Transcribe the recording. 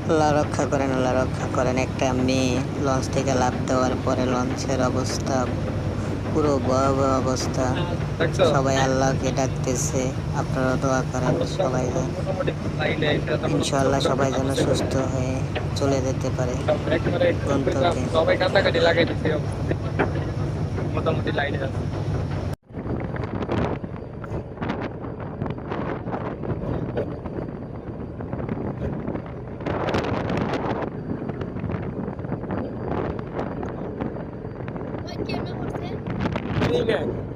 আল্লাহ রক্ষা করেন, আল্লাহ রক্ষা করেন। একটা মেয়ে লঞ্চ থেকে লাফ দেওয়ার পরে লঞ্চের অবস্থা পুরো ভয়াবহ অবস্থা। দেখছো? সবাই আল্লাহকে ডাকতেছে, আপনারা দোয়া করেন সবাই যেন, মোটামুটি লাইনে এটা তখন ইনশাআল্লাহ যতটা সবাই যেন নামছে সুস্থ হয়ে চলে যেতে পারে একবারে গন্তব্যে। সবাই কান্দাকাটি লাগাই দিচ্ছে মোটামুটি লাইনে আছে। ওই কেমন করছে? ঠিক আছে।